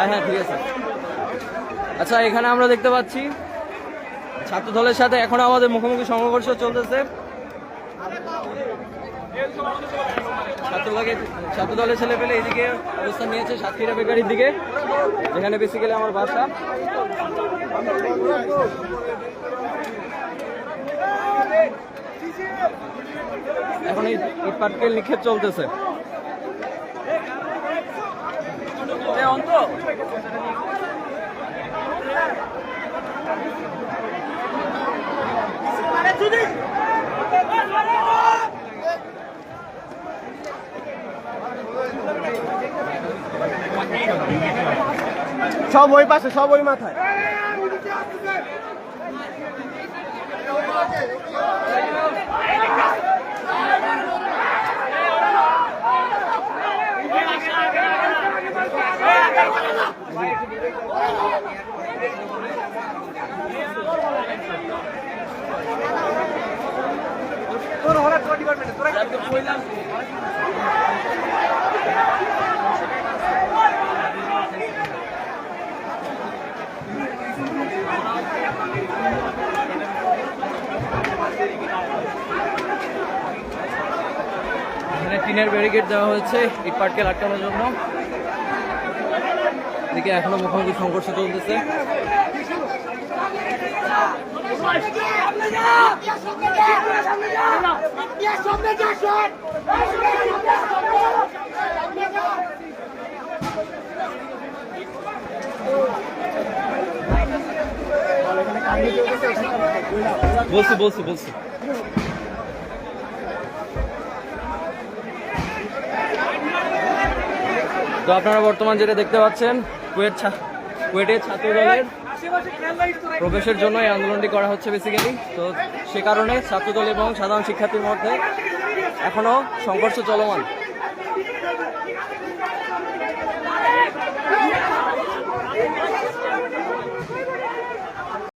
হ্যাঁ হ্যাঁ ঠিক আছে। আচ্ছা, এখানে আমরা দেখতে পাচ্ছি ছাত্র দলের সাথে এখনো আমাদের মুখোমুখি সংঘর্ষ চলতেছে। ছাত্র দলের ছেলে পেলে এদিকে অবস্থান নিয়েছে সাতক্ষীরা বেকারির দিকে, যেখানে বেসিক্যালি আমার বাসা। এখন এই ইট পাটকেল নিক্ষেপ চলতেছে। সব ওই পাশে, সব ওই মাথায়। তোর হঠাৎ ডিপার্টমেন্টে তোরা কইলাম এখানে টিনের ব্যারিকেড দেওয়া হয়েছে ইট পাটকেল আটকানোর জন্য। এদিকে এখনো মুখোমুখি সংঘর্ষ চলতেছে। বলছি তো আপনারা বর্তমান যেটা দেখতে পাচ্ছেন, কুয়েটের ছাত্র দলের প্রবেশের জন্য এই আন্দোলনটি করা হচ্ছে বেসিক্যালি। তো সে কারণে ছাত্রদল এবং সাধারণ শিক্ষার্থীর মধ্যে এখনো সংঘর্ষ চলমান।